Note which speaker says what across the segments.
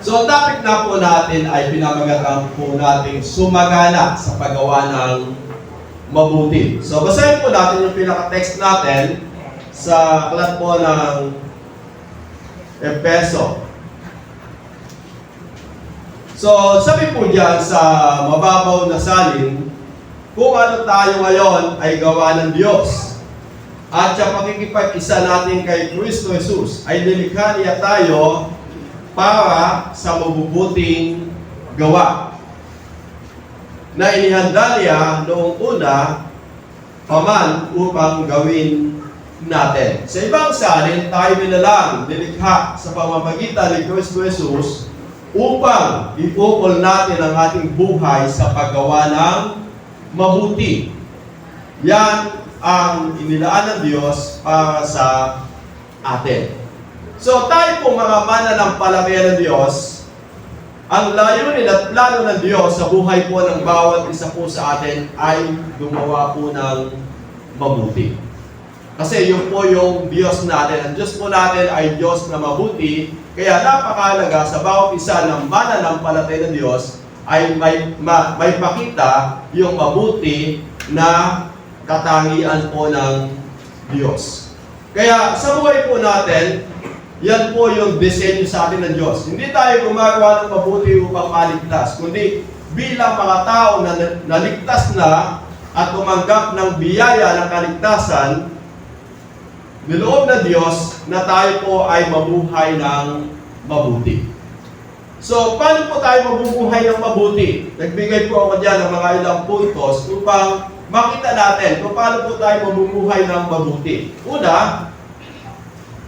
Speaker 1: So, ang topic na po natin ay pinamagatan po natin sumagana sa paggawa ng mabuti. So, basahin po natin yung pinaka-text natin sa aklat po ng Efeso. So, sabi po diyan sa mababaw na salin, kung ano tayo ngayon ay gawa ng Diyos. At sa pakikipag-isa natin kay Kristo Jesus, ay nilikha niya tayo para sa mabubuting gawa na inihanda niya noong una paman upang gawin natin. Sa ibang salin, tayo nilalang nilikha sa pamamagitan ni Kristo Jesus upang ipukol natin ang ating buhay sa paggawa ng mabuti. Yan ang inilaan ng Diyos para sa atin. So tayo po mga mananampalataya ng Diyos, ang layunin at plano ng Diyos sa buhay po ng bawat isa po sa atin ay gumawa po ng mabuti. Kasi yun po yung Diyos natin. Ang Diyos po natin ay Diyos na mabuti. Kaya napakahalaga sa bawat isa ng mananampalataya ng Diyos ay may pakita yung mabuti na katangian po ng Diyos. Kaya sa buhay po natin, yan po yung disenyo sa atin ng Diyos. Hindi tayo gumagawa ng mabuti upang maligtas, kundi bilang mga tao na naligtas na at tumanggap ng biyaya ng kaligtasan, niloob ng Diyos na tayo po ay mabuhay ng mabuti. So, paano po tayo mabubuhay ng mabuti? Nagbigay po ako dyan ng mga ilang puntos upang makita natin kung paano po tayo mabubuhay ng mabuti. Una,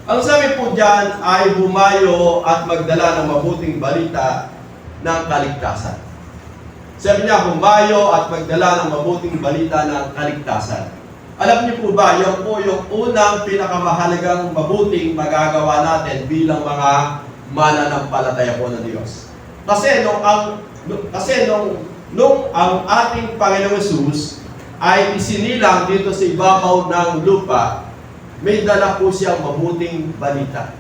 Speaker 1: ang sabi po dyan ay bumayo at magdala ng mabuting balita ng kaligtasan. Sabi niya, bumayo at magdala ng mabuting balita ng kaligtasan. Alam niyo po ba, yan po yung unang pinakamahalagang mabuting magagawa natin bilang mga mananampalataya po ng Diyos. Kasi nung ang ating Panginoong Jesus ay isinilang dito sa ibabaw ng lupa, may dala po siyang mabuting balita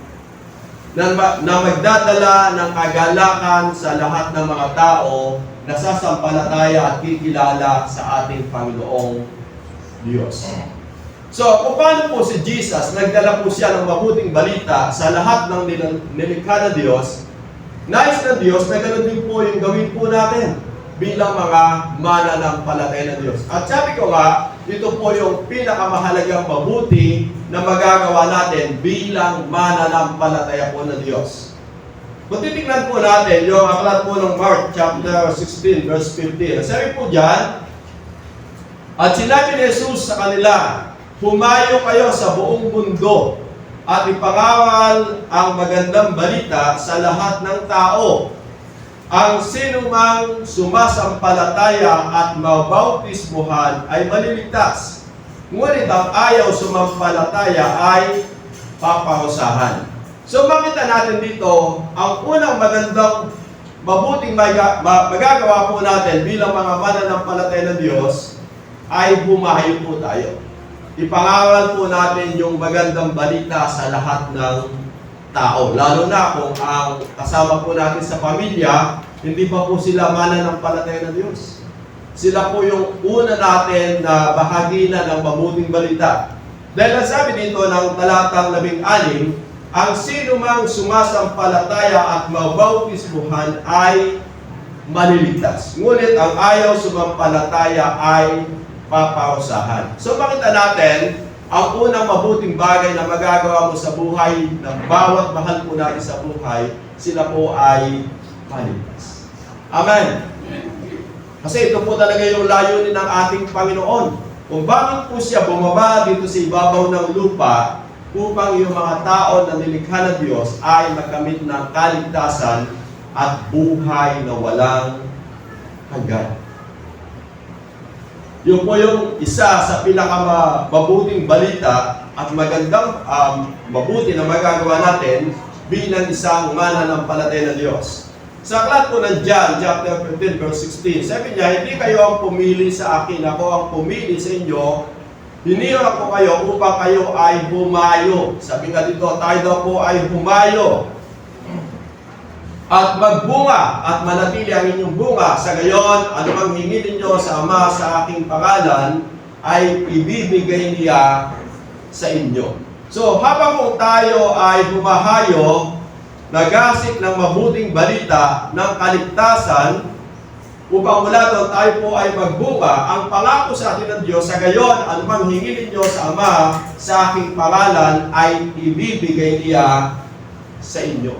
Speaker 1: na magdadala ng kagalakan sa lahat ng mga tao na sasampalataya at kikilala sa ating Panginoong Diyos. So, kung paano po si Jesus, nagdala po siya ng mabuting balita sa lahat ng nilikha ng Diyos, nais ng Diyos na ganoon din po yung gawin po natin bilang mga mananampalataya ng Diyos. At sabi ko nga, ito po yung pinakamahalagang mabuti na magagawa natin bilang mananampalataya po ng Diyos. Kung titignan po natin yung aklat po ng Mark chapter 16 verse 15. Sabi po dyan, at sinabi ni Jesus sa kanila, humayo kayo sa buong mundo at ipangawal ang magandang balita sa lahat ng tao. Ang sinumang sumasampalataya at mabautismuhan ay maliligtas. Ngunit ang ayaw sumampalataya ay paparusahan. So makita natin dito, ang unang magandang mabuting magagawa po natin bilang mga mananampalataya ng Diyos ay bumahayo po tayo. Ipangawal po natin yung magandang balita sa lahat ng tao. Lalo na kung ang kasama po natin sa pamilya, hindi pa po sila mananampalataya ng Diyos. Sila po yung una natin na bahagi na ng mabuting balita. Dahil ang sabi dito ng talatang 16, ang sino mang sumasampalataya at mabautismuhan ay maliligtas. Ngunit ang ayaw sumampalataya ay paparusahan. So makita natin, ang unang mabuting bagay na magagawa mo sa buhay ng bawat mahal po natin sa buhay, sila po ay maligtas. Amen. Kasi ito po talaga yung layunin ng ating Panginoon. Kung bakit po siya bumaba dito sa ibabaw ng lupa upang yung mga tao na nilikha ng Diyos ay makamit ng kaligtasan at buhay na walang hanggan. Yun po yung isa sa pinakamabuting balita at magandang mabuti na magagawa natin bilang isang mananampalataya ng Diyos. Sa aklat po ng John, chapter 15, verse 16, sabi niya, hindi kayo ang pumili sa akin, ako ang pumili sa inyo. Hinirang ko kayo upang kayo ay humayo. Sabi nga dito, tayo daw po ay humayo. at magbunga at manatili ang inyong bunga. Sa gayon, anumang hingi ninyo sa Ama sa aking pangalan, ay ibibigay niya sa inyo. So, habang po tayo ay bumahayo, nagasik ng mabuting balita ng kaligtasan, upang mula doon tayo po ay magbunga, ang pangako sa atin ng Diyos, sa gayon, anumang hingi ninyo sa Ama sa aking pangalan, ay ibibigay niya sa inyo.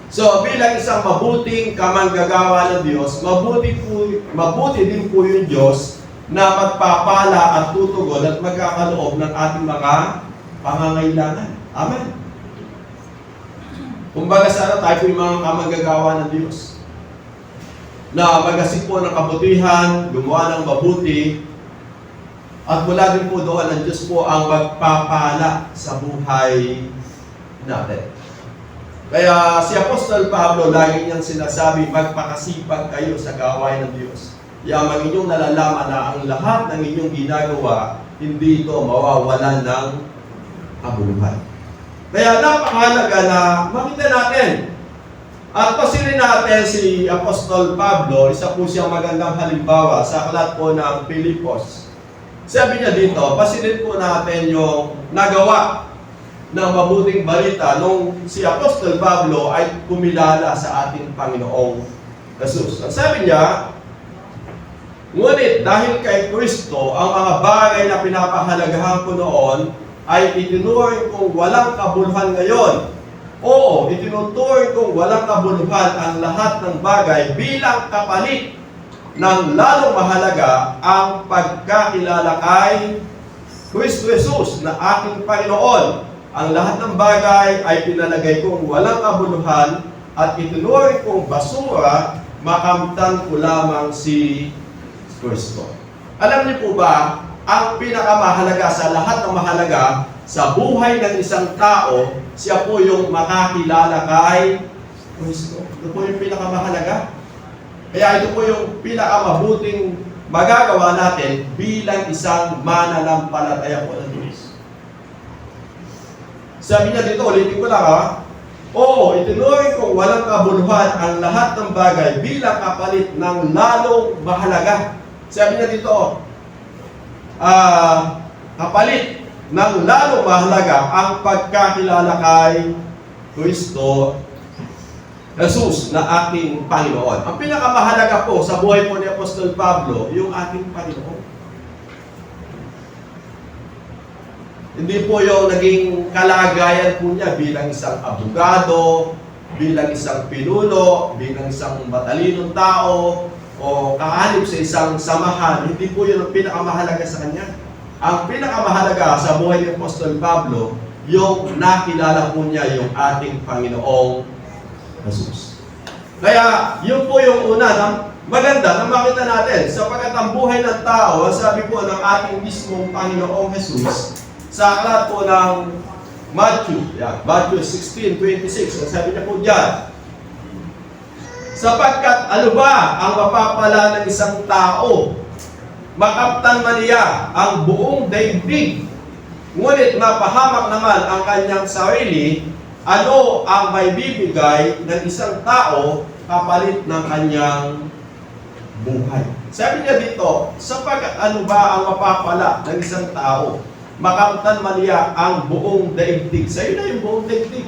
Speaker 1: So, bilang isang mabuting kamanggagawa ng Diyos, mabuti din po yung Diyos na magpapala at tutugon at magkakaloob ng ating mga pangangailangan. Amen. Kumbaga sana tayo po yung mga kamanggagawa ng Diyos na magasik po ng kabutihan, gumawa ng mabuti, at mula din po doon ang Diyos po ang magpapala sa buhay natin. Kaya si Apostol Pablo, lagi niyang sinasabi, magpakasipag kayo sa gawain ng Diyos. Yaman inyong nalalaman na ang lahat ng inyong ginagawa, hindi ito mawawalan ng kabuluhan. Kaya napakahalaga na makita natin. At pasilin natin si Apostol Pablo, isa po siyang magandang halimbawa sa aklat po ng Pilipos. Sabi niya dito, pasilin po natin yung nagawa ng mabuting balita nung si Apostol Pablo ay kumilala sa ating Panginoong Jesus. Ang sabi niya, ngunit dahil kay Kristo, ang mga bagay na pinapahalagahan ko noon ay itinuring kong walang kabuluhan ngayon. Oo, itinuturing kong walang kabuluhan ang lahat ng bagay bilang kapalit ng lalong mahalaga ang pagkakilala kay Kristo Jesus na aking Panginoon. Ang lahat ng bagay ay pinalagay kong walang kabuluhan at itinuring kong basura, makamtan ko lamang si Kristo. Alam niyo po ba, ang pinakamahalaga sa lahat ng mahalaga sa buhay ng isang tao, siya po yung makakilala kay Kristo. Ito po yung pinakamahalaga. Kaya ito po yung pinakamabuting magagawa natin bilang isang mananampalataya po ng Diyos. Sabi niya dito, ulitin ko lang ha. Oo, itinuring kong walang kabuluhan ang lahat ng bagay bilang kapalit ng lalong mahalaga. Sabi niya dito, kapalit ng lalong mahalaga ang pagkakilala kay Kristo Jesus na ating Panginoon. Ang pinakamahalaga po sa buhay po ni Apostol Pablo, yung ating Panginoon. Hindi po yung naging kalagayan po niya bilang isang abogado, bilang isang pinuno, bilang isang matalinong tao, o kahalip sa isang samahan. Hindi po yun ang pinakamahalaga sa kanya. Ang pinakamahalaga sa buhay ni Apostol Pablo, yung nakilala po niya yung ating Panginoong Jesus. Kaya yun po yung una na maganda na makita natin. Sapagkat ang buhay ng tao, sabi po ng ating mismong Panginoong Jesus, sa aklat po ng Matthew, Matthew 16:26, sabi niya po dyan, sapagkat ano ba ang mapapala ng isang tao, makamtan man niya ang buong daigdig, ngunit mapahamak naman ang kanyang sarili, ano ang may bibigay ng isang tao kapalit ng kanyang buhay. Sabi niya dito, sapagkat ano ba ang mapapala ng isang tao, makamtan man niya ang buong daigdig. Sa'yo na yung buong daigdig.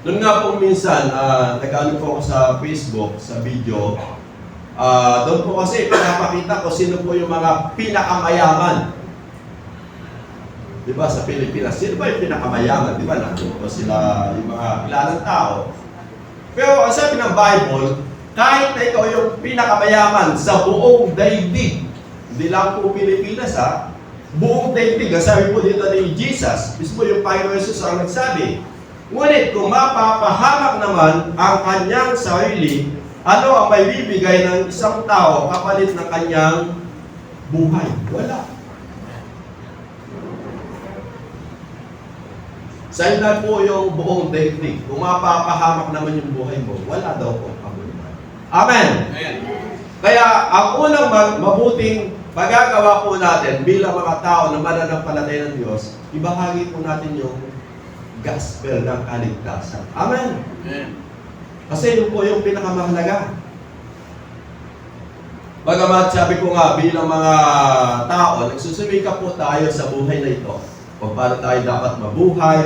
Speaker 1: Noon nga po minsan, nag-ano po ako sa Facebook, sa video, doon po kasi pinapakita ko sino po yung mga pinakamayaman. Diba sa Pilipinas, sino ba yung pinakamayaman? Diba nandun po sila yung mga kilalang tao. Pero ang sabi ng Bible, kahit na ikaw yung pinakamayaman sa buong daigdig, hindi lang po Pilipinas buong daigdig, sabi po dito ni Jesus, mismo yung Panginoon Jesus ang nagsabi, ngunit kung mapapahamak naman ang kanyang sarili, ano ang may bibigay ng isang tao kapalit ng kanyang buhay? Wala. Sa'yo na po yung buong daigdig. Kung mapapahamak naman yung buhay mo, wala daw po kabuluhan. Amen! Amen. Kaya ang unang mabuting pagagawa po natin bilang mga tao na mananampalataya ng Diyos, ibahagi po natin yung gospel ng kaligtasan. Amen.
Speaker 2: Amen.
Speaker 1: Kasi yun po yung pinakamahalaga. Bagamat sabi ko nga, bilang mga tao, nagsusumika po tayo sa buhay na ito. Kung paano tayo dapat mabuhay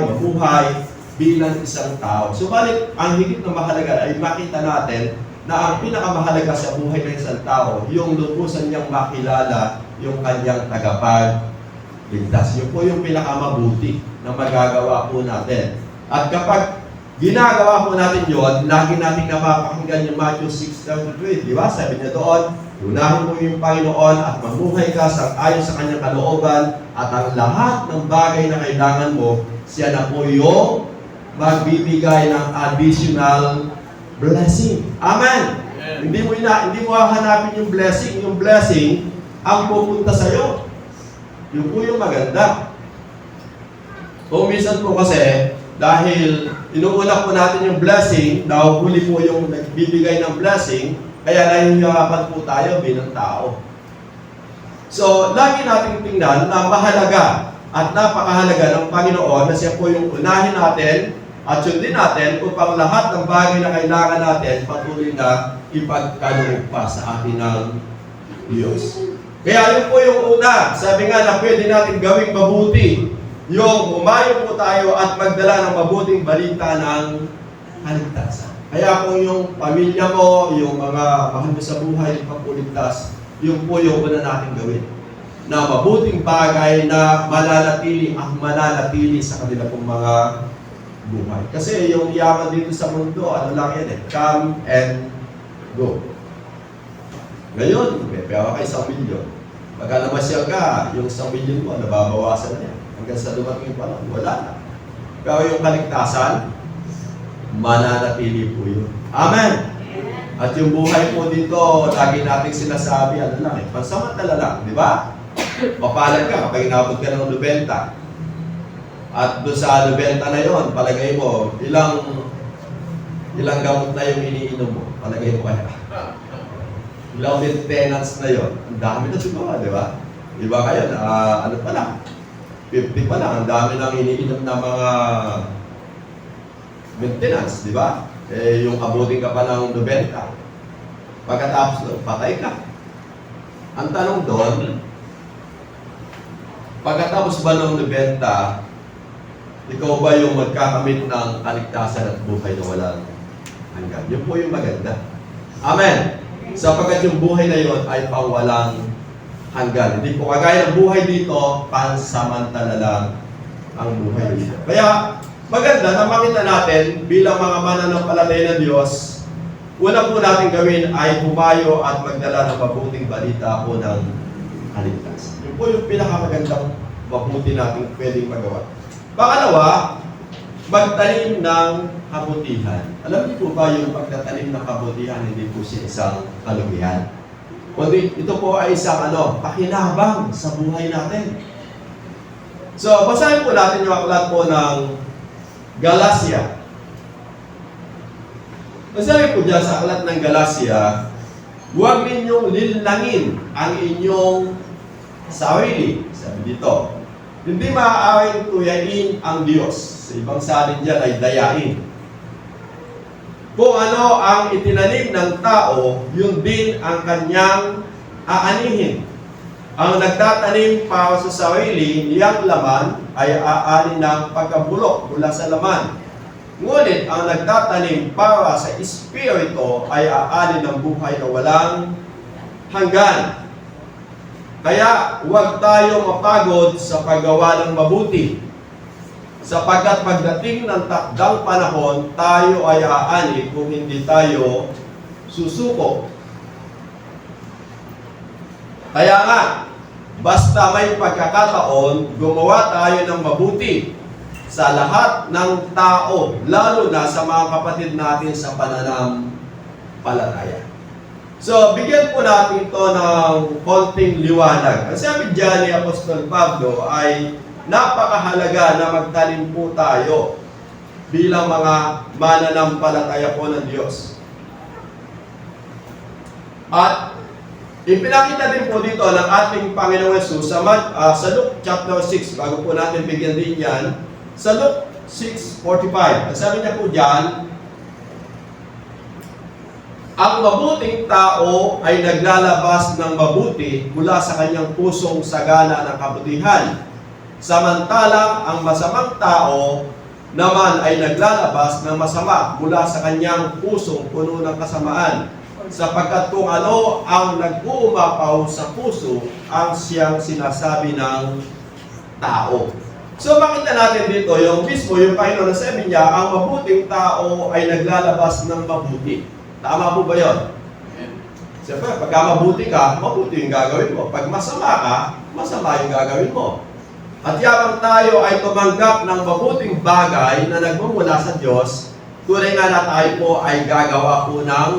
Speaker 1: bilang isang tao. Subalit, ang higit na mahalaga ay makita natin na ang pinakamahalaga sa buhay ng isang tao, yung lubusan niyang makilala yung kanyang tagapagligtas. Yun po yung pinakamabuti na magagawa po natin. At kapag ginagawa po natin yun, lagi natin napapakinggan yung Matthew 6:33. Di ba? Sabi niya doon, unahin mo yung Panginoon at mamuhay ka ayon sa kanyang kalooban at ang lahat ng bagay na kailangan mo, siya na po yung magbibigay ng additional blessing. Amen!
Speaker 2: Amen.
Speaker 1: Hindi mo hahanapin yung blessing. Yung blessing ang pupunta sa iyo. Yun po yung maganda. O minsan po kasi, dahil inuuna po natin yung blessing, huli po yung nagbibigay ng blessing, kaya nahihirapan po tayo bilang tao. So, lagi nating tingnan na mahalaga at napakahalaga ng Panginoon na siya po yung unahin natin at sundin natin upang lahat ng bagay na kailangan natin patuloy na ipagkaloob pa sa atin ng Diyos. Kaya yun po yung una. Sabi nga na pwede natin gawing mabuti. Yung umayo po tayo at magdala ng mabuting balita ng kaligtasan. Kaya kung yung pamilya mo, yung mga mahal mo sa buhay, yung pagpuligtas, yung po yung una natin gawin. Na mabuting bagay na mananatili sa kanila pong mga buhay. Kasi yung yaman dito sa mundo, ano lang yan come and go. Ngayon, may pera ka 1 milyon. Pagka namasyal ka, yung 1 milyon mo, nababawasan niya. Hanggang sa dumating pa lang, wala na. Pero yung kaligtasan, mananatili po yun. Amen! At yung buhay po dito, lagi nating sinasabi, pansamantala lang, di ba? Papalag ka kapag inabot ka ng 90. At doon sa 90 na yon, palagay mo, ilang gamot na yung iniinom mo. Palagay mo kaya. Ilang maintenance na yon. Ang dami na siguro, di ba? Di ba kaya, ano pa lang? 50 pa lang. Ang dami nang iniinom na mga maintenance, di ba? Yung abutin ka pa ng 90. Pagkatapos doon, patay ka. Ang tanong doon, pagkatapos ba ng 90, ikaw ba yung magkakamit ng kaligtasan at buhay na walang hanggan? Yun po yung maganda. Amen! Sapagkat yung buhay na yun ay pangwalang hanggan. Hindi po kagaya ng buhay dito, pansamantala lang ang buhay dito. Kaya, maganda na makita natin bilang mga mananampalataya ng Diyos, una po natin gawin ay humayo at magdala ng mabuting balita po ng kaligtasan. Yun po yung pinakamagandang mabuti natin pwedeng magawa. Pangalawa, magtanim ng kabutihan. Alam niyo po ba yung pagtatanim ng kabutihan, hindi po siya isang kalugihan? Kundi ito po ay isang pakinabang sa buhay natin. So, basahin po natin yung aklat po ng Galacia. Masabi po dyan sa aklat ng Galacia, huwag ninyong linlangin ang inyong sarili. Sabi dito, hindi maaaring tuyain ang Diyos. Sa ibang salin dyan ay dayain. Kung ano ang itinanim ng tao, yun din ang kanyang aanihin. Ang nagtatanim para sa sarili, niyang laman ay aani ng pagkabulok mula sa laman. Ngunit ang nagtatanim para sa espiritu ay aani ng buhay na walang hanggan. Kaya huwag tayo mapagod sa paggawa ng mabuti. Sapagkat pagdating ng takdang panahon, tayo ay aani kung hindi tayo susuko. Kaya nga, basta may pagkakataon, gumawa tayo ng mabuti sa lahat ng tao, lalo na sa mga kapatid natin sa pananampalataya. So, bigyan po natin ito ng konting liwanag. Ang sabi dyan ni Apostol Pablo ay napakahalaga na magtanim po tayo bilang mga mananampalataya po ng Diyos. At ipinakita din po dito ng ating Panginoong Yesus sa Luke chapter 6, bago po natin bigyan din yan, sa Luke 6:45. Ang sabi niya po dyan, ang mabuting tao ay naglalabas ng mabuti mula sa kanyang pusong sagana ng kabutihan. Samantalang ang masamang tao naman ay naglalabas ng masama mula sa kanyang pusong puno ng kasamaan. Sapagkat kung ano ang nag-uumapaw sa puso, ang siyang sinasabi ng tao. So makita natin dito, yung Panginoon na sabi niya, ang mabuting tao ay naglalabas ng mabuti. Tama po ba yun? Siyempre, pagka mabuti ka, mabuti yung gagawin mo. Pag masama ka, masama yung gagawin mo. At yabang tayo ay tumanggap ng mabuting bagay na nagmumula sa Diyos, tunay nga na tayo po ay gagawa po ng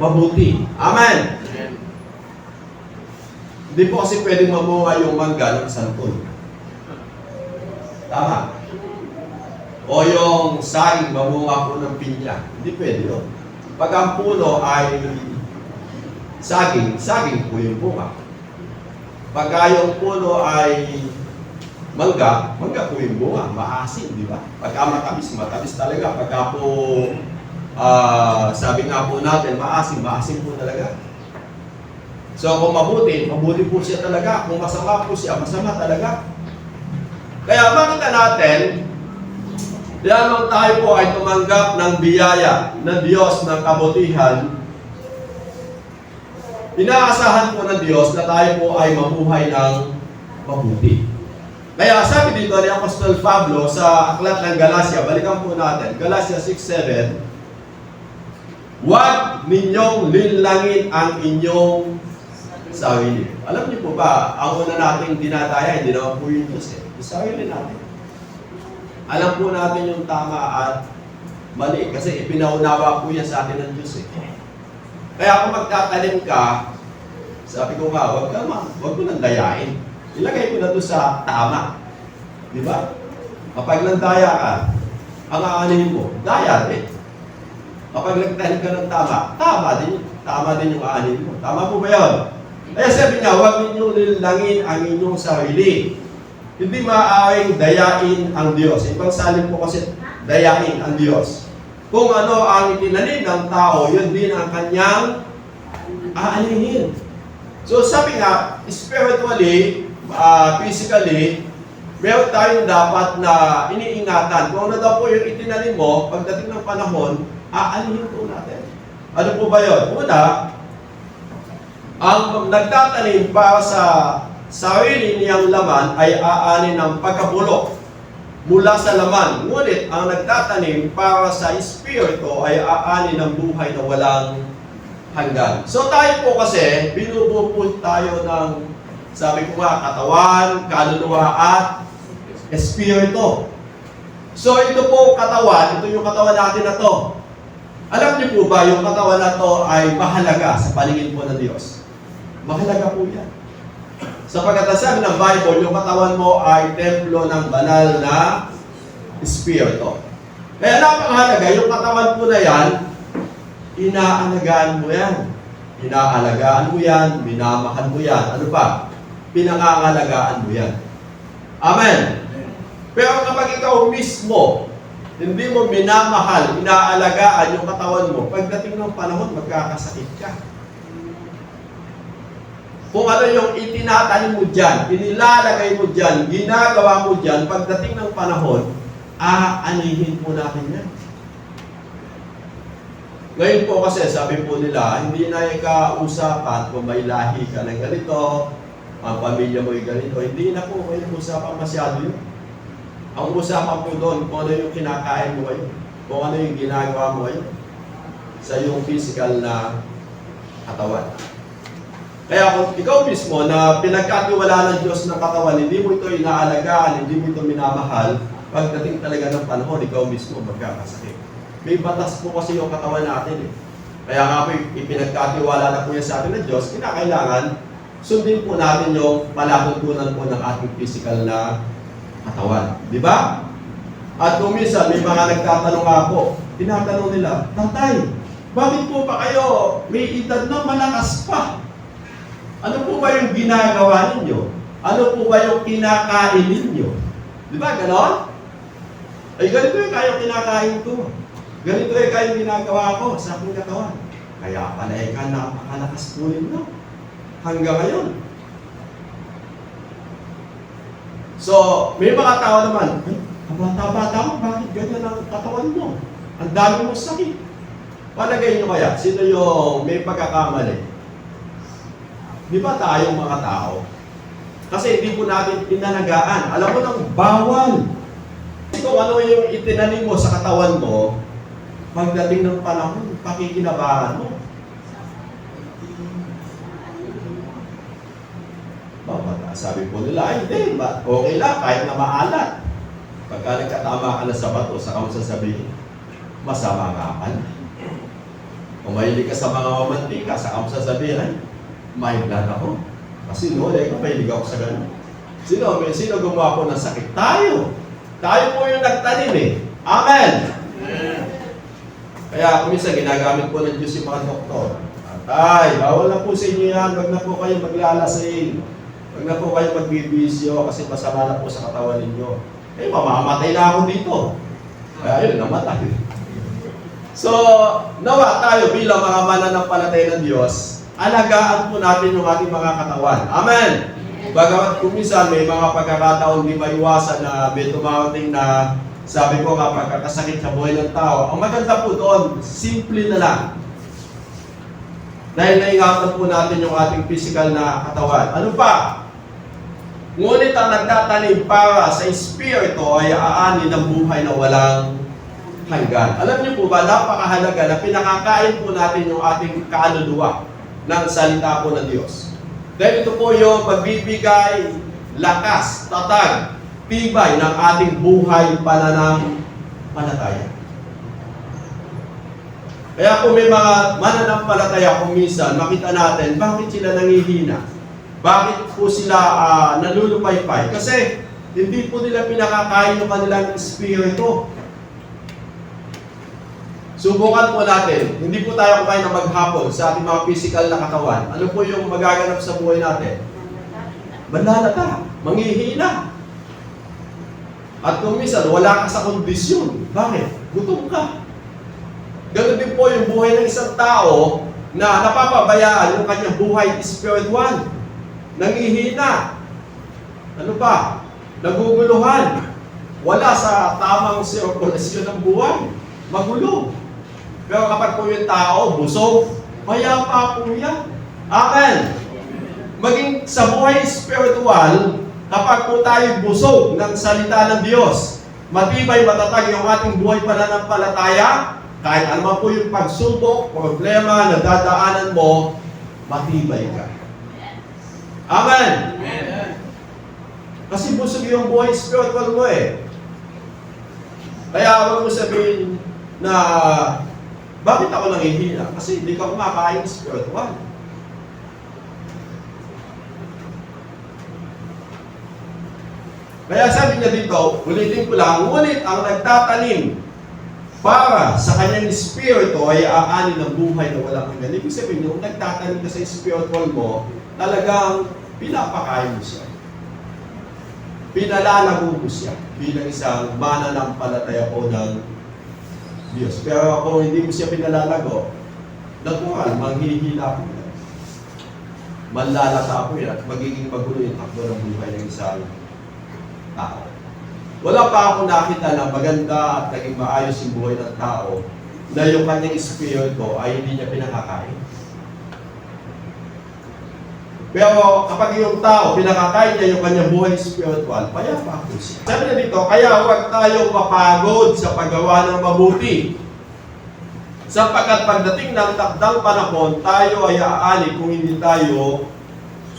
Speaker 1: mabuti. Amen! Hindi po kasi pwedeng mamunga yung mangga ng santol. Tama. O yung saging mamunga po ng pinya. Hindi pwede yun. Pag ang puno ay saging, saging po yung bunga. Pagka yung puno ay mangga, mangga po yung bunga. Maasim, di ba? Pagka matamis, matamis talaga. Pagka po, sabi nga po natin, maasim, maasim po talaga. So kung mabuti, mabuti po siya talaga. Kung masama po siya, masama talaga. Kaya makita natin, lamang tayo po ay tumanggap ng biyaya ng Diyos ng kabutihan. Inaasahan po ng Diyos na tayo po ay mabuhay ng mabuti. Kaya sabi dito ni Apostol Pablo sa aklat ng Galacia, balikan po natin, Galacia 6:7, huwag ninyong linlangin ang inyong sarili. Alam niyo po ba, ang una nating dinadaya, hindi naman po yung Diyos eh. Yung sarili natin. Alam po natin yung tama at mali kasi ipinaunawa po yan sa atin ng Diyos eh. Kaya kung magtatalim ka, sabi ko nga, huwag mo nang dayain. Ilagay ko na doon sa tama. Di ba? Kapag nandaya ka, ang aanihin mo, daya din. Kapag nagtalim ka ng tama, tama din yung aanihin mo. Tama po ba yun? Kaya sabi niya, huwag ninyong nilangin ang inyong sarili. Hindi maaaring dayain ang Diyos. Ibang salin po kasi dayain ang Diyos. Kung ano ang itinanim ng tao, yun din ang kanyang aanihin. So sabi nga, spiritually, physically, meron tayong dapat na iniingatan. Kung ano daw po yung itinanim mo, pagdating ng panahon, aanihin po natin. Ano po ba yun? Una, ang nagtatanim para sa sarili niyang laman ay aanin ng pagkabulok mula sa laman. Ngunit ang nagtatanim para sa espiritu ay aanin ng buhay na walang hanggan. So tayo po kasi, binubuo po tayo ng, sabi ko nga, katawan, kaluluwa at espiritu. So ito po katawan, ito yung katawan natin na to. Alam niyo po ba, yung katawan na to ay mahalaga sa paningin po ng Diyos? Mahalaga po yan. Sapagkat sabi ng Bible, yung katawan mo ay templo ng banal na espiritu. Kaya napakahalaga, yung katawan po na yan, inaalagaan mo yan. Inaalagaan mo yan, minamahal mo yan. Ano pa? Pinangangalagaan mo yan. Amen. Pero kapag ikaw mismo, hindi mo minamahal, inaalagaan yung katawan mo, pagdating ng panahon, magkakasakit ka. Kung ano yung itinatanim mo dyan, inilalagay mo dyan, ginagawa mo dyan, pagdating ng panahon, aanihin po natin yan. Ngayon po kasi, sabi po nila, hindi na ikausapan kung may lahi ka ng ganito, ang pamilya mo ay ganito, hindi na po kayo usapan masyado yun. Ang usapan po doon, kung ano yung kinakain mo kayo, kung ano yung ginagawa mo kayo, sa yung physical na katawan. Kaya kung ikaw mismo na pinagkatiwala ng Diyos ng katawan, hindi mo ito inaalagaan, hindi mo ito minamahal, pagdating talaga ng panahon, ikaw mismo magkakasakit. May batas po kasi yung katawan natin eh. Kaya nga po, ipinagkatiwala na po yan sa atin ng Diyos, kinakailangan, sundin po natin yung palatuntunan po ng ating physical na katawan. Di ba? At kung minsan, may mga nagtatanong ako, tinatanong nila, Tatay, bakit po ba kayo may edad na malakas pa? Ano po ba yung ginagawa ninyo? Ano po ba yung kinakain ninyo? Di ba, ganon? Ay, ganito yung kayang kinakain ko. Ganito yung kayang ginagawa ko sa aking katawan. Kaya pala ka napakalakas po ninyo. Hanggang ngayon. So, may mga tao naman, bata-bata mo, bakit ganyan ang katawan mo? Ang dami mo sakit. Palagay nyo kaya, sino yung may pagkakamali? Di ba tayong mga tao? Kasi hindi po natin pinalagaan. Alam mo nang bawal. Kung ano yung itinanim mo sa katawan mo, pagdating ng panahon, pakikinabangan mo. Sabi po nila, ay hindi, okay lang, kahit na maalat. Pagka nagkatama ka na sa bato, saka mo sasabihin, masama nga pala. Kung mahilig ka sa mga mamantika, saka mo sasabihin, ay, may blood ako. Kasi noon, mahilig ako sa ganun. Sino gumawa po ng sakit? Tayo. Tayo po yung nagtanim eh. Amen! Kaya kung minsan ginagamit po ng Diyos yung mga doktor. Ay, bawal na po sa inyo yan. Wag na po kayo maglalasing. Wag na po kayo magbibisyo kasi masama na po sa katawan ninyo. Eh, mamamatay na ako dito. Kaya yun, namatay. So, nawa tayo bilang mga mananampalataya ng Diyos, alagaan po natin yung ating mga katawan. Amen! Bagamat kung minsan may mga pagkakataon di maiwasan na may tumating na sabi ko nga pagkakasakit sa buhay ng tao, ang maganda po doon, simple na lang. Dahil naingatan po natin yung ating physical na katawan. Ano pa? Ngunit ang nagtatanim para sa espiritu ay aani ng buhay na walang hanggan. Alam niyo po ba, napakahalaga na pinakakain po natin yung ating kaluluwa ng salita po ng Diyos. Dahil ito po yung pagbibigay, lakas, tatag, tibay ng ating buhay pananampalataya. Kaya kung may mga mananampalataya kung minsan, makita natin, bakit sila nangihina? Bakit po sila nalulupaypay? Kasi hindi po nila pinakakain yung kanilang espiritu. Subukan po natin, hindi po tayo kumain na maghapon sa ating mga physical na katawan. Ano po yung magaganap sa buhay natin? Manlalata, manghihina. At kung minsan, wala ka sa kondisyon. Bakit? Gutom ka. Ganun din po yung buhay ng isang tao na napapabayaan yung kanyang buhay spiritual. Nangihina. Ano pa? Naguguluhan. Wala sa tamang sirkulasyon ng buhay. Magulo. Pero kapag po yung tao, busog, mayapa po yan. Amen. Maging sa buhay spiritual, kapag po tayo busog ng salita ng Diyos, matibay, matatag yung ating buhay pananampalataya, kahit ano po yung pagsubok, problema na dadaanan mo, matibay ka. Amen. Kasi busog yung buhay spiritual mo eh. Kaya huwag mo sabihin na, bakit ako nangihina? Kasi hindi ka kumakain spiritual. Kaya sabi niya dito, ulitin ko lang, ngunit ang nagtatanim para sa kanyang espiritu ay aani ng buhay na walang hanggan. Ibig sabihin, yung nagtatanim ka sa spiritual mo, talagang pinapakain mo siya. Pinalalago mo siya bilang isang mananampalataya po ng Diyos. Pero kung hindi mo siya pinalalago, natural, manghihila po yan. Manlalata po yan at magiging magulo yung takbo ng buhay ng isang tao. Wala pa ako nakita na maganda at naging maayos yung buhay ng tao na yung kanyang espiritu ay hindi niya pinakakain. Pero kapag yung tao, pinakakain niya yung kanyang buhay spiritual, payapa po siya. Sabi na dito, kaya huwag tayong mapagod sa paggawa ng mabuti. Sapagkat pagdating ng takdang panahon, tayo ay aali kung hindi tayo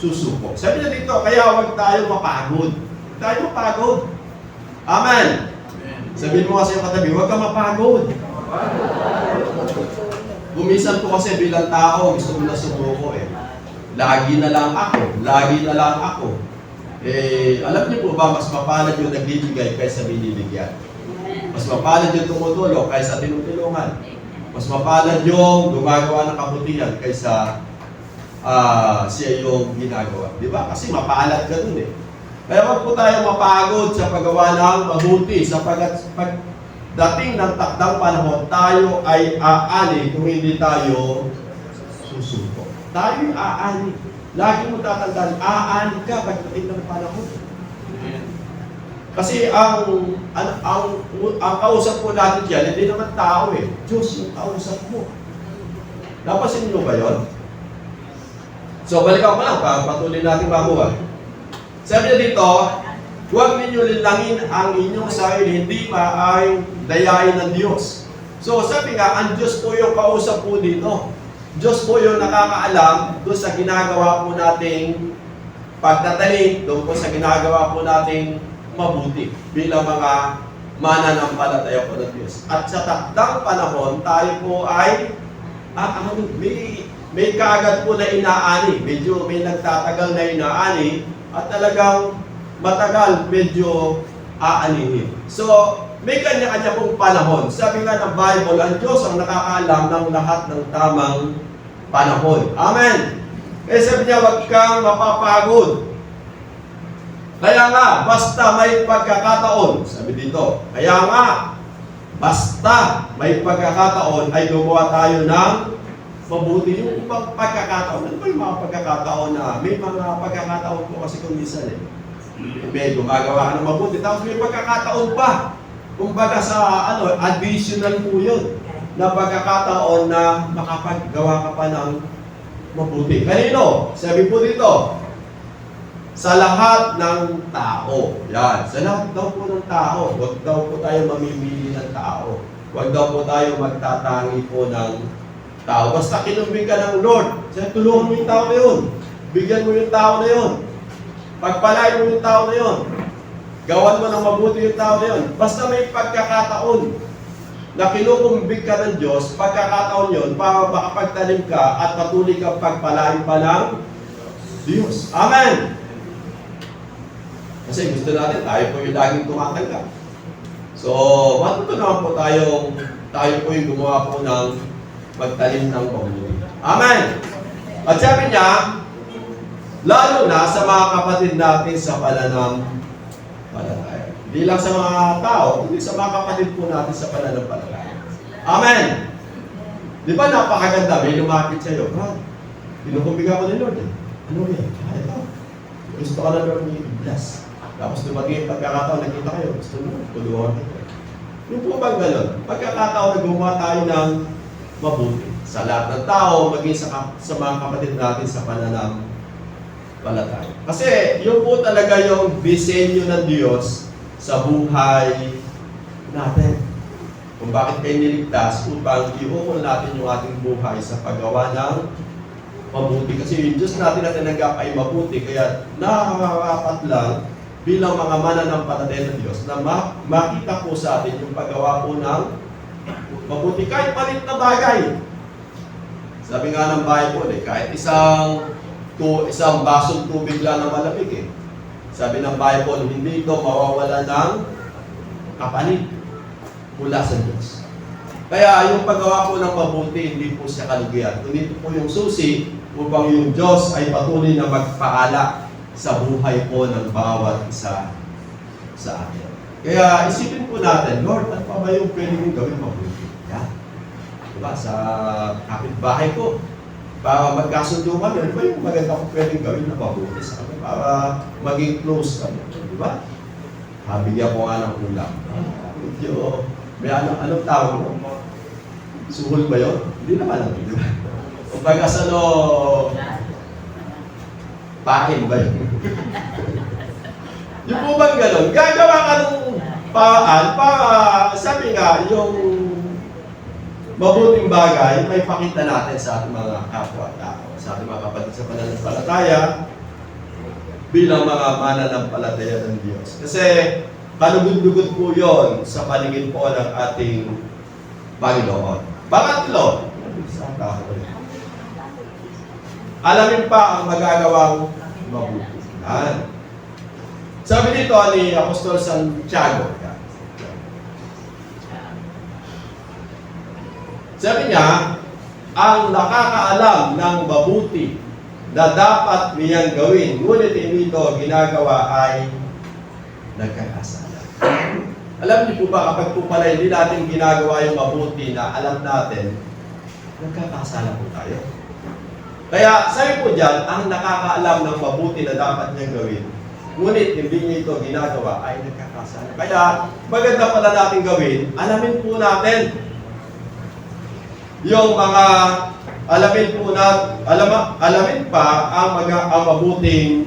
Speaker 1: susuko. Sabi na dito, kaya huwag tayong mapagod. Huwag tayong mapagod. Amen. Sabihin mo kasi yung katabi, huwag ka mapagod. Gumisan po kasi bilang tao, gusto mo na sumuko eh. Lagi na lang ako, lagi na lang ako. Eh, alam niyo po ba, mas mapalad yung nagbibigay kaysa binibigyan. Mas mapalad yung tumutulong kaysa tinutulungan. Mas mapalad yung gumagawa ng kabutihan kaysa siya yung ginagawa. Di ba? Kasi mapalad ka dun eh. Kaya wag po tayo mapagod sa paggawa ng mabuti sapagkat dating ng takdang panahon, tayo ay aani kung hindi tayo susuko. Tayo aani. Lagi mo tatandaan, aani ka pagdating ng panahon. Kasi ang kausap po natin dyan, hindi naman tao eh. Diyos yung kausap mo. Napasin nyo ba yun? So, balikan ko lang, patuloy natin makuha. Sabi niya dito, huwag ninyo linangin ang inyong sarili, hindi maaaring dayain ng Diyos. So, sabi nga, ang Diyos po yung kausap po dito. Diyos po yung nakakaalam doon sa ginagawa po nating pagtatanim, doon po sa ginagawa po nating mabuti bilang mga mananampalataya po ng Diyos. At sa takdang panahon, tayo po ay may kaagad po na inaani. Medyo may nagtatagal na inaani at talagang matagal medyo aanihin. So, may kanya-kanya pong panahon. Sabi nga ng Bible, ang Diyos ang nakakaalam ng lahat ng tamang panahon. Amen! Kaya sabi niya, huwag kang mapapagod. Kaya nga, basta may pagkakataon, sabi dito, kaya nga, basta may pagkakataon ay gumawa tayo ng mabuti. Yung ibang pagkakataon, ano ba yung mga pagkakataon na, may mga pagkakataon po kasi kung minsan may gumagawa ka ng mabuti, tapos may pagkakataon pa. Kumbaga sa additional po yun, na pagkakataon na makapaggawa ka pa ng mabuti. Kanino? Sabi po dito, sa lahat ng tao. Yan. Sa lahat daw po ng tao. Huwag daw po tayo mamimili ng tao. Huwag daw po tayo magtatangi po ng tao. Basta kinumbing ka ng Lord. Siya, tulungan mo yung tao na yun. Bigyan mo yung tao na yun. Pagpalain mo yung tao na yun. Gawan mo ng mabuti yung tao na yun. Basta may pagkakataon na kinukumbing ka ng Diyos, pagkakataon yun, para makapagtanim ka at patuloy kang pagpalain pa ng Diyos. Amen! Kasi gusto natin, tayo po yung laging tumatanggap. So, matuto naman po tayo po yung gumawa po ng magtanim ng mabuti. Amen! At sabi niya, lalo na sa mga kapatid natin sa pananampalataya. Hindi lang sa mga tao, hindi sa mga kapatid po natin sa pananampalataya. Amen! Di ba napakaganda, may lumapit sa'yo, Brad, pinukumbiga ko ni Lord eh. Ano yan? Ito. Gusto ka na Lord ni bless. Tapos dumating yung pagkakataon, nakita kayo, gusto mo, tulungan kayo. Yung po bang gano'n? Pagkakataon na gumawa tayo ng mabuti sa lahat ng tao, maging sa mga kapatid natin sa pananampalataya. Kasi yun po talaga yung disenyo ng Diyos sa buhay natin. Kung bakit kayo niligtas, upang iukol natin yung ating buhay sa paggawa ng mabuti. Kasi yung Diyos natin na tinanggap ay mabuti, kaya nakakarapat lang bilang mga mananampalataya ng Diyos na makita po sa atin yung paggawa po ng mabuti. Kahit palit na bagay. Sabi nga ng Bible, kahit isang basong tubig lang na malamig eh. Sabi ng Bible, hindi ito mawawala ng kapalit mula sa Diyos. Kaya yung paggawa po ng mabuti, hindi po siya kalugian. Kundi ito po yung susi upang yung Diyos ay patuloy na magpaala sa buhay po ng bawat isa sa atin. Kaya isipin po natin, Lord, ano pa ba yung pwede mong gawin mabuti? Yan. Diba? Sa kapitbahay ko, para magkasundo kami, ano ba yung maganda kong pwedeng gawin na mabuti sa kami para maging close kami? Diba? Bigyan ko nga ng ulam. Medyo, may anong tawag mo? Suhol ba yun? Hindi naman lang. Diba? O pag-asano, pahin ba yun? Yung po bang gano'n? Gagawa ka ng paraan para, sabi nga, yung mabuting bagay, may pakita natin sa ating mga kapwa-tao, sa ating mga kapatid sa pananampalataya, bilang mga mananampalataya ng Diyos. Kasi, kalugod-lugod po yun sa paningin po ng ating Panginoon. Pangatlo, alamin pa ang magagawang mabuti. Sabi dito ni Apostol Santiago, sabi niya, ang nakakaalam ng mabuti na dapat niyang gawin, ngunit hindi ito ginagawa ay nagkakasala. Alam niyo po ba, kapag po pala hindi natin ginagawa yung mabuti na alam natin, nagkakasala po tayo. Kaya sabi po dyan, ang nakakaalam ng mabuti na dapat niyang gawin, ngunit hindi niya ito ginagawa, ay nagkakasala. Kaya maganda pala natin gawin, alamin po natin yung mga alamin pa ang mabuting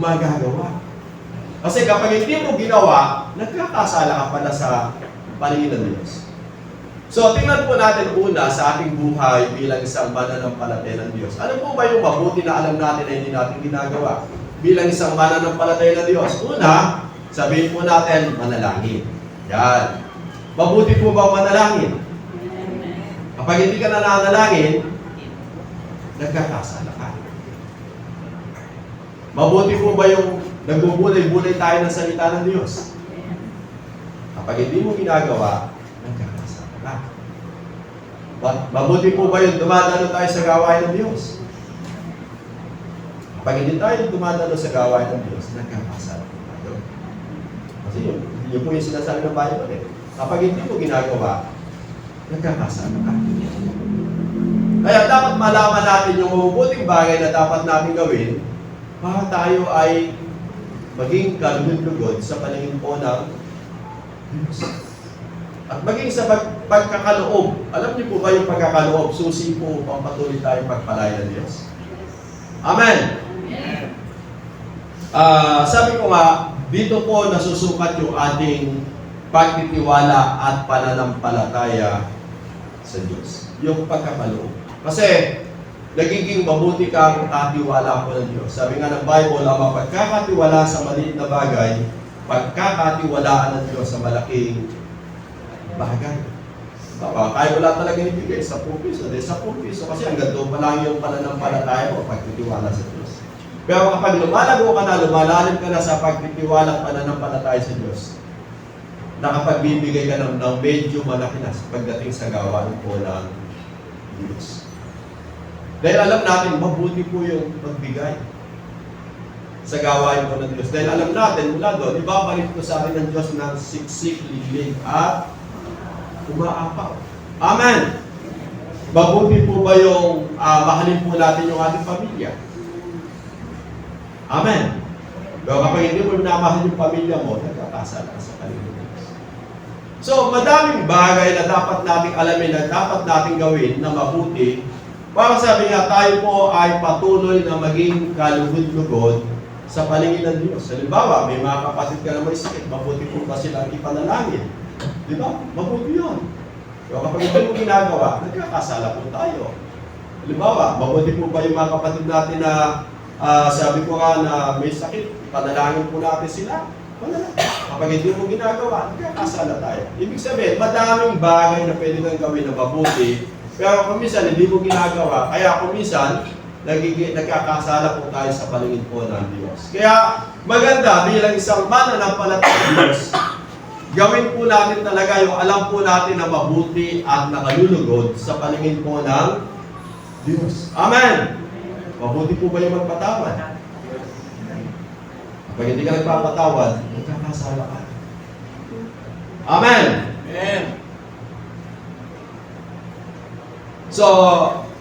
Speaker 1: magagawa. Kasi kapag hindi mo ginawa, nagkakasala ka pala sa paningin ng Diyos. So, tingnan po natin una sa ating buhay bilang isang mananampalataya ng Diyos. Ano po ba yung mabuti na alam natin na hindi natin ginagawa bilang isang mananampalataya ng Diyos? Una, sabihin po natin, manalangin. Yan. Mabuti po ba manalangin? Kapag hindi ka nananalangin, nagkakasala ka. Mabuti po ba yung nagbubulay-bulay tayo ng salita ng Diyos? Kapag hindi mo ginagawa, nagkakasala ka. Mabuti po ba yung dumadalo tayo sa gawain ng Diyos? Kapag hindi tayo dumadalo sa gawain ng Diyos, nagkakasala tayo. Kasi yun po yung sinasabi ng Bible eh. Kapag hindi mo ginagawa, nagkakasala ka. Kaya dapat malaman natin yung mabubuting bagay na dapat natin gawin para tayo ay maging kalugod-lugod sa paningin po ng Diyos. At maging sa pagkakaloob. Alam niyo po ba yung pagkakaloob? Susi po upang patuloy tayong pagpalaya ng Diyos. Amen! Sabi ko nga, dito po nasusukat yung ating pagtitiwala at pananampalataya sa Diyos. Yung pagkakaloob. Kasi, nagiging mabuti kang katiwala ko ng Diyos. Sabi nga ng Bible, ang mapagkakatiwala sa maliit na bagay, pagkakatiwalaan ng Diyos sa malaking bagay. Kaya wala talaga ibigay, 10 piso. 10 piso. Kasi hanggang doon pa lang yung pananampalataya mo, pagtitiwala sa Diyos. Pero kapag lumalago ka na, lumalalim ka na sa pagtitiwala at pananampalataya sa Diyos, nakapagbibigay ka ng medyo malaki na pagdating sa gawain po ng Diyos. Dahil alam natin, mabuti po yung pagbigay sa gawain po ng Diyos. Dahil alam natin, mula doon, ibabalik ko sa akin ng Diyos ng siksik, liglig, at umaapaw. Amen! Mabuti po ba yung mahalin po natin yung ating pamilya? Amen! Pero kapag hindi mo minamahal yung pamilya mo, nagkakasala ka sa kaligid ng Diyos. So, madaming bagay na dapat nating alamin, na dapat nating gawin na mabuti. Parang sabi nga, tayo po ay patuloy na maging kalugod-lugod sa paningin ng Diyos. Halimbawa, may mga kapatid ka na may sakit, mabuti po ba silang ipanalangin? Di ba? Mabuti yun. So, kapag ito yung ginagawa, nagkakasala po tayo. Halimbawa, mabuti po ba yung mga kapatid natin na sabi ko nga na may sakit, ipanalangin po natin sila? Wala. Kapag hindi mo ginagawa, nagkakasala tayo. Ibig sabihin, madaming bagay na pwede kang gawin na mabuti. Pero kung minsan, hindi mo ginagawa. Kaya kung minsan, nagkakasala po tayo sa paningin po ng Diyos. Kaya maganda bilang isang mananampalataya ng Diyos, gawin po natin talaga yung alam po natin na mabuti at nakalulugod sa paningin po ng Diyos. Amen! Mabuti po ba yung magpatawad? Kapag hindi ka nagpapatawad, nagkakasala ka. Amen! Amen! So,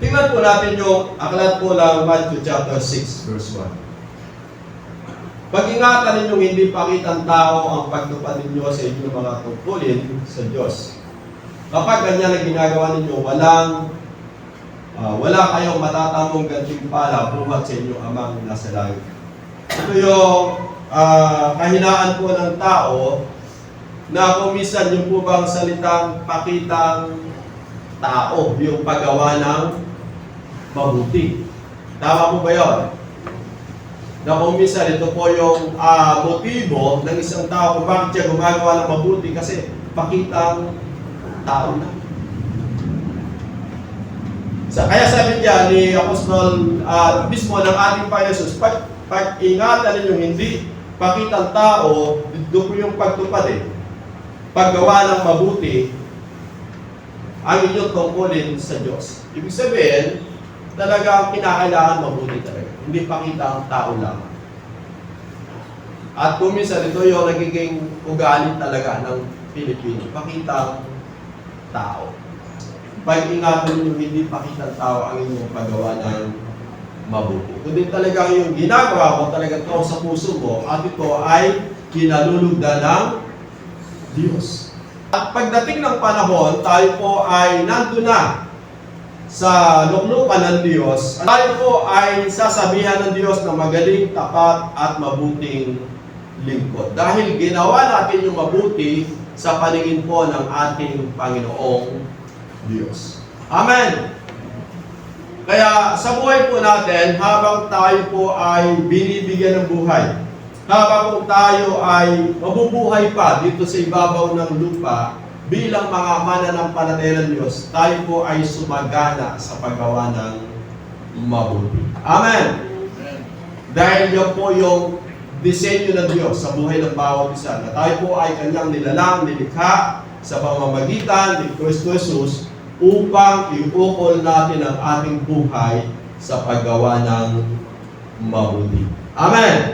Speaker 1: tingnan po natin yung aklat po ng Matthew chapter 6, verse 1. Pag-ingatan ninyong hindi pakitang tao ang pagtupad ninyo sa inyong mga tungkulin sa Diyos. Kapag ganyan ang ginagawa ninyo, wala kayong matatamong gantimpala buhat sa inyong amang nasa langit. Ito yung kahinaan po ng tao na kung minsan yung po bang salitang pakitang tao, yung paggawa ng mabuti. Tama po ba yun? Na kung minsan ito po yung motibo ng isang tao kung bakit siya gumagawa ng mabuti kasi pakitang tao na. Kaya sabi niya ni Apostol mismo ng ating Panginoon Jesus, pag-ingatan ninyong hindi pakitang tao, doon po yung pagtupad paggawa ng mabuti, ang inyong tungkulin sa Diyos. Ibig sabihin, talagang kinakailangan mabuti talaga. Hindi pakita ang tao lamang. At kung minsan ito yung nagiging ugali talaga ng Pilipino, pakitang tao. Pag-ingatan nyo hindi pakitang tao ang inyong paggawa ng mabuti. Kundi talagang yung ginagawa mo, talagang ito sa puso mo, at ito ay kinalulugdan ng Diyos. At pagdating ng panahon, tayo po ay nandun na sa luklukan ng Diyos. Tayo po ay sasabihan ng Diyos na magaling, tapat, at mabuting lingkod. Dahil ginawa natin yung mabuti sa paningin po ng ating Panginoong Diyos. Amen! Kaya sa buhay po natin, habang tayo po ay binibigyan ng buhay, habang tayo ay mabubuhay pa dito sa ibabaw ng lupa, bilang mga mananampalataya ng Diyos, tayo po ay sumagana sa paggawa ng mabuti. Amen! Dahil yan po yung disenyo ng Diyos sa buhay ng bawat isa, na tayo po ay kanyang nilalang, nilikha sa pamamagitan ni Kristo Jesus upang iukol natin ang ating buhay sa paggawa ng mabuti. Amen!